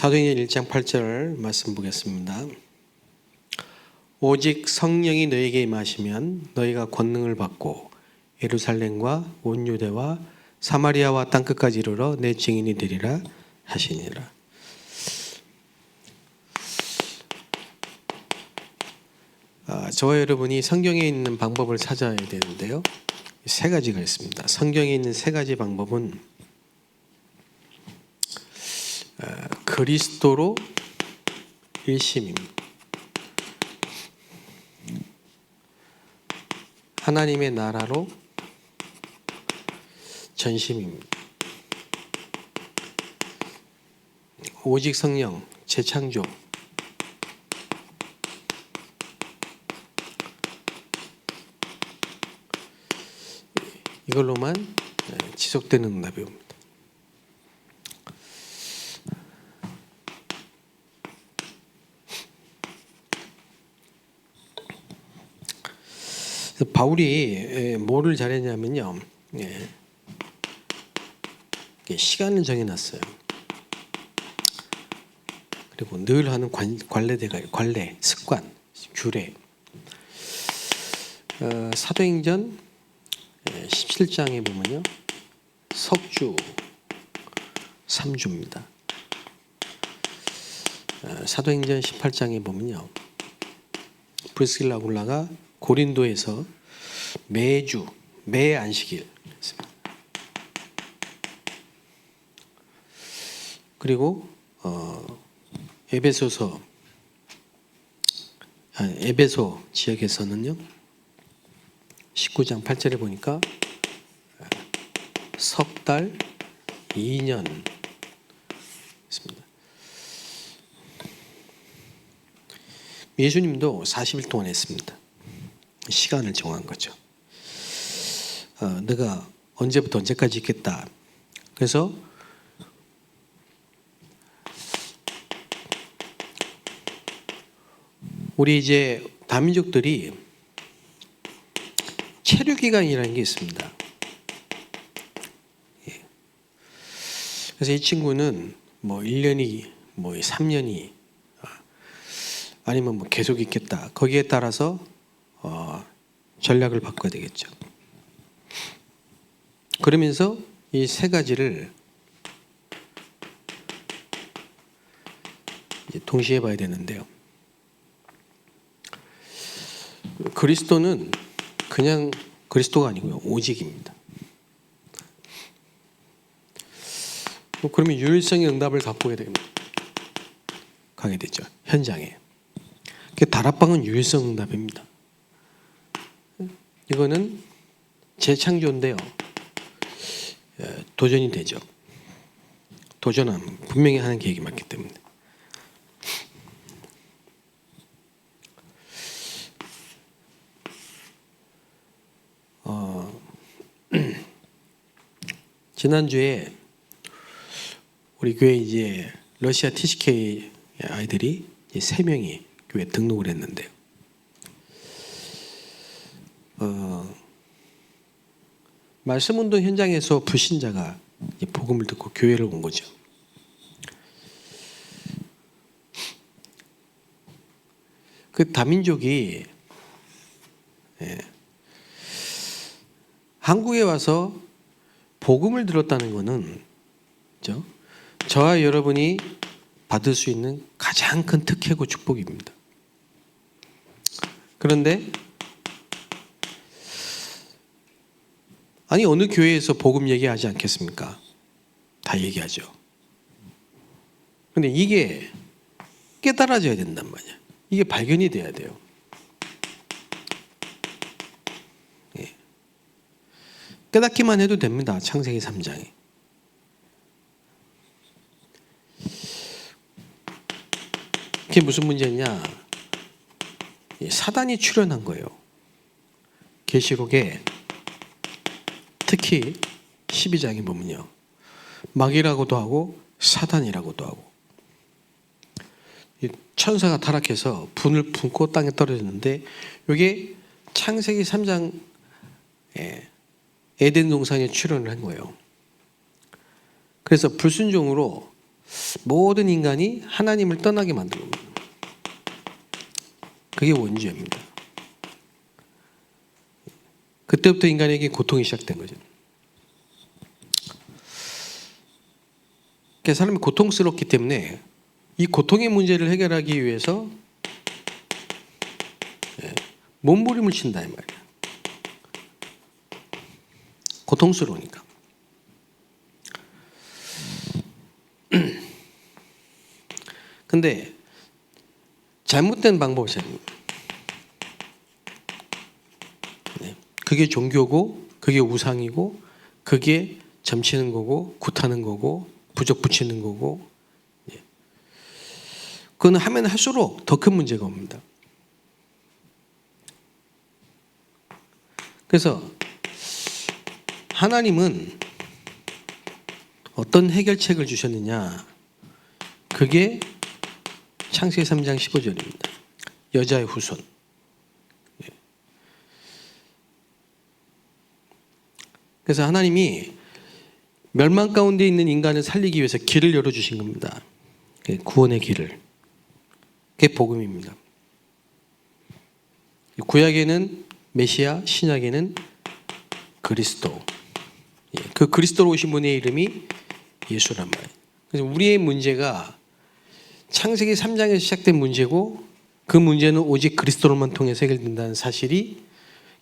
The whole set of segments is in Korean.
사도행전 1장 8절 말씀 보겠습니다. 오직 성령이 너에게 임하시면 너희가 권능을 받고 예루살렘과 온 유대와 사마리아와 땅끝까지 이르러 내 증인이 되리라 하시니라. 저와 여러분이 성경에 있는 방법을 찾아야 되는데요. 세 가지가 있습니다. 성경에 있는 세 가지 방법은 그리스도로 일심입니다. 하나님의 나라로 전심입니다. 오직 성령, 재창조, 이걸로만 지속되는 응답입니다. 바울이 뭐를 잘했냐면요, 시간을 정해놨어요. 그리고 늘 하는 관례, 습관, 규례. 사도행전 17장에 보면요, 석주 3주입니다. 사도행전 18장에 보면요, 브리스길라 아굴라가 고린도에서 매 안식일 했습니다. 그리고 에베소 지역에서는요, 19장 8절에 보니까 석 달 2년 있습니다. 예수님도 40일 동안 했습니다. 시간을 정한 거죠. 내가 언제부터 언제까지 있겠다. 그래서 우리 이제 다민족들이 체류 기간이라는 게 있습니다. 그래서 이 친구는 뭐 1년이 뭐 3년이 아니면 뭐 계속 있겠다. 거기에 따라서 전략을 바꿔야 되겠죠. 그러면서 이 세 가지를 동시에 봐야 되는데요. 그리스도는 그냥 그리스도가 아니고요, 오직입니다. 그러면 유일성의 응답을 갖고 가게 되죠, 현장에. 다락방은 유일성 응답입니다. 이거는 재창조인데요, 도전이 되죠. 도전하면 분명히 하는 계획이 맞기 때문에. 지난주에 우리 교회 이제 러시아 TCK 아이들이 3명이 교회 등록을 했는데요. 말씀운동 현장에서 불신자가 복음을 듣고 교회를 온 거죠. 그 다민족이 한국에 와서 복음을 들었다는 것은 저와 여러분이 받을 수 있는 가장 큰 특혜고 축복입니다. 그런데 아니 어느 교회에서 복음 얘기하지 않겠습니까? 다 얘기하죠. 그런데 이게 깨달아져야 된단 말이야. 이게 발견이 돼야 돼요. 깨닫기만 해도 됩니다. 창세기 3장에. 그게 무슨 문제냐? 사단이 출현한 거예요. 계시록에 특히 12장에 보면요, 마귀라고도 하고 사단이라고도 하고, 천사가 타락해서 분을 품고 땅에 떨어졌는데, 이게 창세기 3장 에덴 동산에 출현을 한 거예요. 그래서 불순종으로 모든 인간이 하나님을 떠나게 만든 겁니다. 그게 원죄입니다. 그때부터 인간에게 고통이 시작된 거죠. 그러니까 사람이 고통스럽기 때문에 이 고통의 문제를 해결하기 위해서 몸부림을 친다 이 말이야. 고통스러우니까. 근데 잘못된 방법이잖아요. 그게 종교고, 그게 우상이고, 그게 점치는 거고, 굿하는 거고, 부적 붙이는 거고. 그건 하면 할수록 더 큰 문제가 옵니다. 그래서 하나님은 어떤 해결책을 주셨느냐? 그게 창세기 3장 15절입니다. 여자의 후손. 그래서 하나님이 멸망 가운데 있는 인간을 살리기 위해서 길을 열어주신 겁니다. 구원의 길을. 그게 복음입니다. 구약에는 메시아, 신약에는 그리스도. 그 그리스도로 오신 분의 이름이 예수란 말이에요. 그래서 우리의 문제가 창세기 3장에서 시작된 문제고, 그 문제는 오직 그리스도로만 통해서 해결된다는 사실이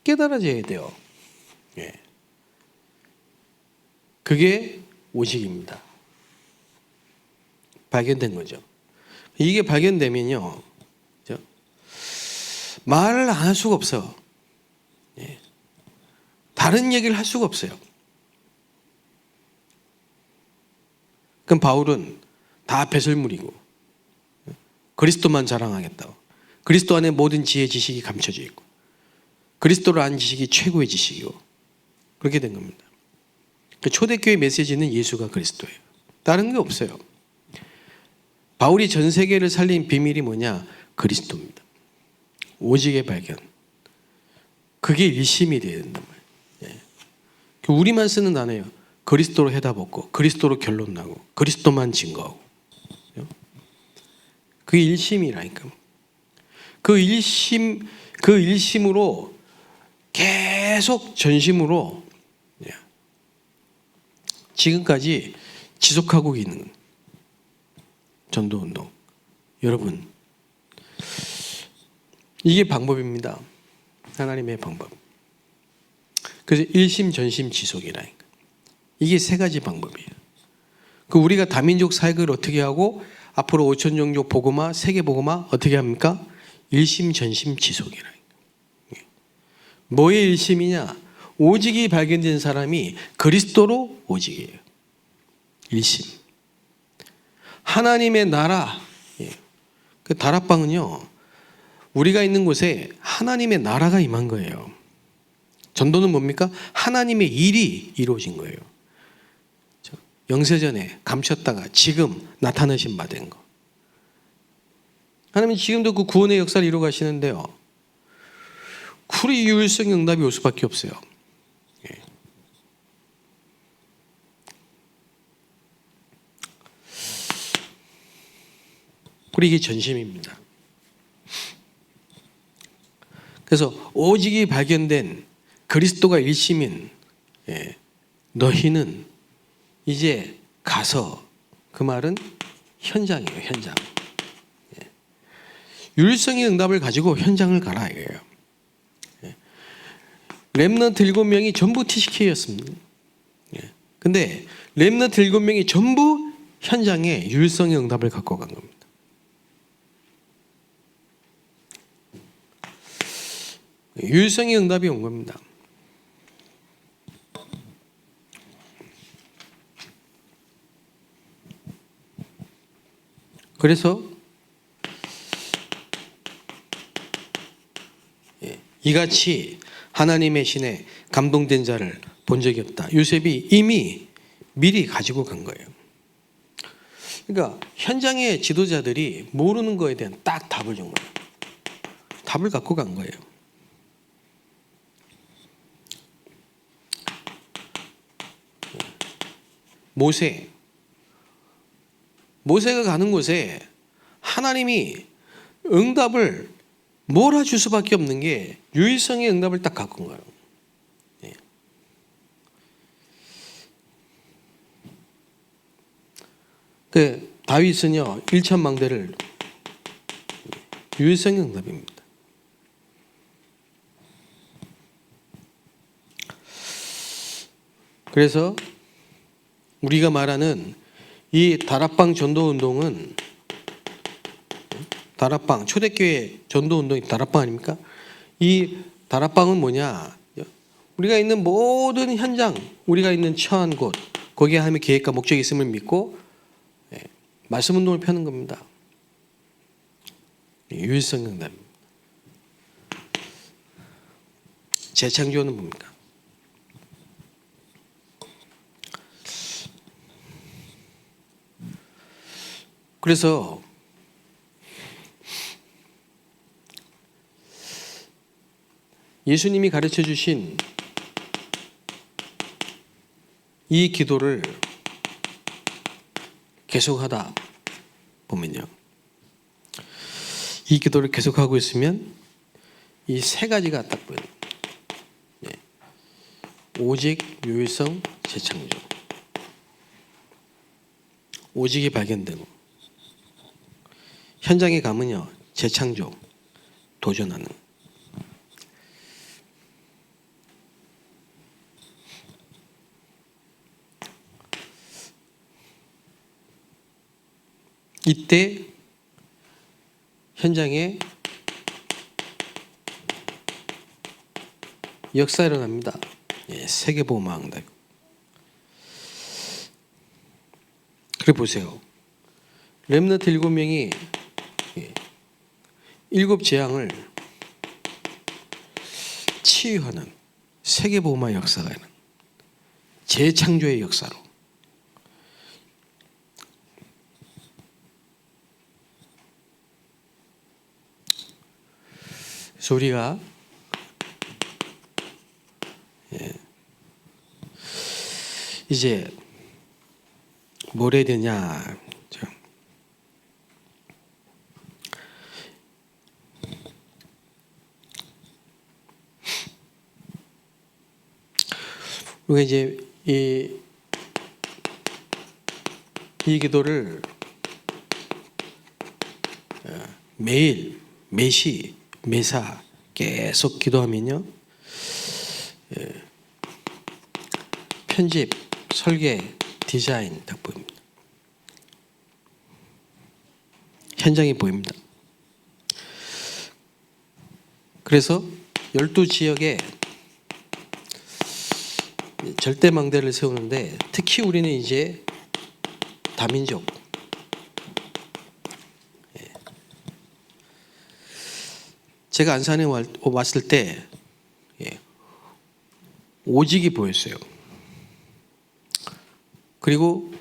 깨달아져야 돼요. 그게 오직입니다. 발견된 거죠. 이게 발견되면요, 말을 안 할 수가 없어요. 다른 얘기를 할 수가 없어요. 그럼 바울은 다 배설물이고 그리스도만 자랑하겠다고. 그리스도 안에 모든 지혜 지식이 감춰져 있고 그리스도를 아는 지식이 최고의 지식이고 그렇게 된 겁니다. 초대교회 메시지는 예수가 그리스도예요. 다른 게 없어요. 바울이 전 세계를 살린 비밀이 뭐냐? 그리스도입니다. 오직의 발견. 그게 일심이 되어야 된단 말이에요. 우리만 쓰는 단어예요. 그리스도로 해답 얻고 그리스도로 결론 나고 그리스도만 증거하고. 그게 일심이라니까. 그 일심으로 계속 전심으로 지금까지 지속하고 있는 전도운동. 여러분, 이게 방법입니다. 하나님의 방법. 그래서 일심, 전심, 지속이라니까. 이게 세 가지 방법이에요. 우리가 다민족 사역을 어떻게 하고 앞으로 5천 종족 복음화, 세계 복음화 어떻게 합니까? 일심, 전심, 지속이라니까. 뭐의 일심이냐? 오직이 발견된 사람이 그리스도로 오직이에요. 일심. 하나님의 나라. 그 다락방은요, 우리가 있는 곳에 하나님의 나라가 임한 거예요. 전도는 뭡니까? 하나님의 일이 이루어진 거예요. 영세전에 감췄다가 지금 나타나신 바 된 거. 하나님은 지금도 그 구원의 역사를 이루어 가시는데요. 쿨이 유일성 응답이 올 수밖에 없어요. 그리고 이게 전심입니다. 그래서 오직이 발견된 그리스도가 일심인 너희는 이제 가서, 그 말은 현장이에요. 현장. 유일성의 응답을 가지고 현장을 가라 이거예요. 렘넌트 7명이 전부 TCK였습니다. 근데 렘넌트 7명이 전부 현장에 유일성의 응답을 갖고 간 겁니다. 유일성의 응답이 온 겁니다. 그래서 이같이 하나님의 신에 감동된 자를 본 적이 없다. 요셉이 이미 미리 가지고 간 거예요. 그러니까 현장의 지도자들이 모르는 거에 대한 딱 답을 준 거예요. 답을 갖고 간 거예요. 모세, 모세가 가는 곳에 하나님이 응답을 몰아줄 수밖에 없는 게 유일성의 응답을 딱 갖고 온 거예요. 예. 그 다윗은요 1천망대를 유일성의 응답입니다. 그래서 우리가 말하는 이 다락방 전도운동은 다락방 초대교회 전도운동이 다락방 아닙니까? 이 다락방은 뭐냐? 우리가 있는 모든 현장, 우리가 있는 처한 곳, 거기에 하나님의 계획과 목적이 있음을 믿고 말씀 운동을 펴는 겁니다. 유일성 응답입니다. 재창조는 뭡니까? 그래서 예수님이 가르쳐 주신 이 기도를 계속하다 보면요. 이 기도를 계속하고 있으면 이 세 가지가 딱 보여요. 네. 오직, 유일성, 재창조. 오직이 발견되고 현장에 가면요. 재창조, 도전하는. 이때 현장에 역사가 일어납니다. 세계보험왕답. 그래 보세요. 렘넌트 7명이 7재앙을 치유하는 세계보험화 역사가 있는 재창조의 역사로. 그래서 우리가 이제 뭘 해야 되냐. 우리가 이제 이 기도를 매일, 매시, 매사 계속 기도하면요. 편집, 설계, 디자인 딱 보입니다. 현장이 보입니다. 그래서 12지역에 절대망대를 세우는데 특히 우리는 이제 다민족, 제가 안산에 왔을 때 오직이 보였어요. 그리고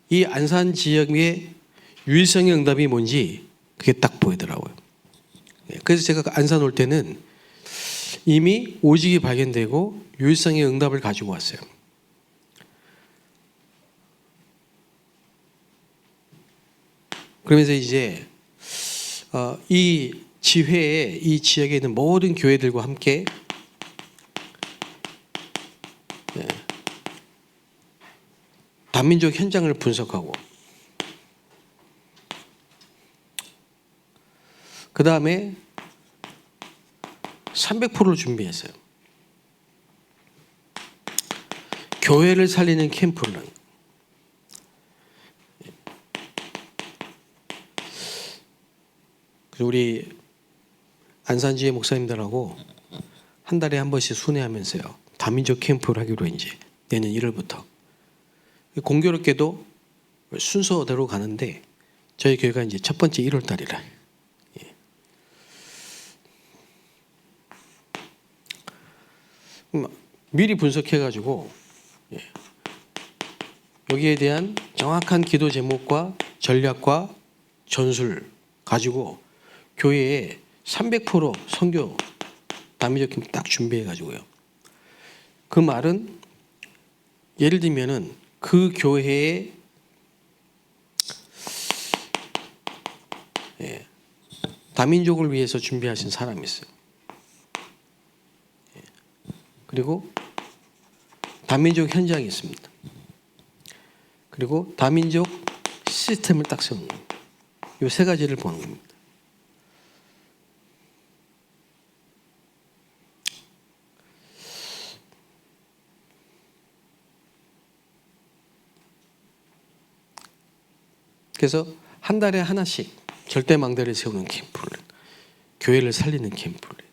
이 안산 지역의 유일성의 응답이 뭔지 그게 딱 보이더라고요. 그래서 제가 안산 올 때는 이미 오직이 발견되고 유일성의 응답을 가지고 왔어요. 그러면서 이제 이 지회에 이 지역에 있는 모든 교회들과 함께 다민족 현장을 분석하고 그 다음에 300%를 준비했어요. 교회를 살리는 캠프를. 우리 안산지회 목사님들하고 한 달에 한 번씩 순회하면서요. 다민족 캠프를 하기로 이제 내년 1월부터. 공교롭게도 순서대로 가는데 저희 교회가 이제 첫 번째 1월 달이라. 미리 분석해가지고 여기에 대한 정확한 기도 제목과 전략과 전술 가지고 교회에 300% 선교 다민족 캠프 딱 준비해가지고요. 그 말은 예를 들면은 그 교회에 다민족을 위해서 준비하신 사람이 있어요. 그리고 다민족 현장이 있습니다. 그리고 다민족 시스템을 딱 세우는 겁니다. 이 세 가지를 보는 겁니다. 그래서 한 달에 하나씩 절대망대를 세우는 캠프를, 교회를 살리는 캠프를.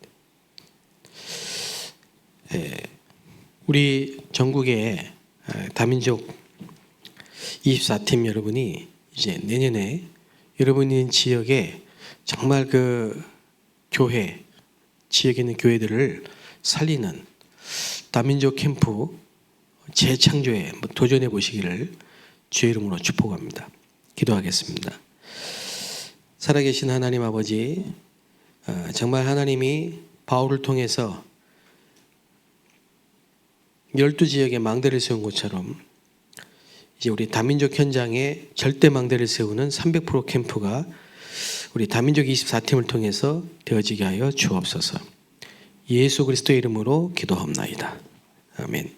우리 전국의 다민족 24팀 여러분이 이제 내년에 여러분이 있는 지역에 정말 그 교회, 지역에 있는 교회들을 살리는 다민족 캠프 재창조에 도전해 보시기를 주의 이름으로 축복합니다. 기도하겠습니다. 살아계신 하나님 아버지, 정말 하나님이 바울을 통해서 12지역에 망대를 세운 것처럼 이제 우리 다민족 현장에 절대 망대를 세우는 300% 캠프가 우리 다민족 24팀을 통해서 되어지게 하여 주옵소서. 예수 그리스도의 이름으로 기도합나이다. 아멘.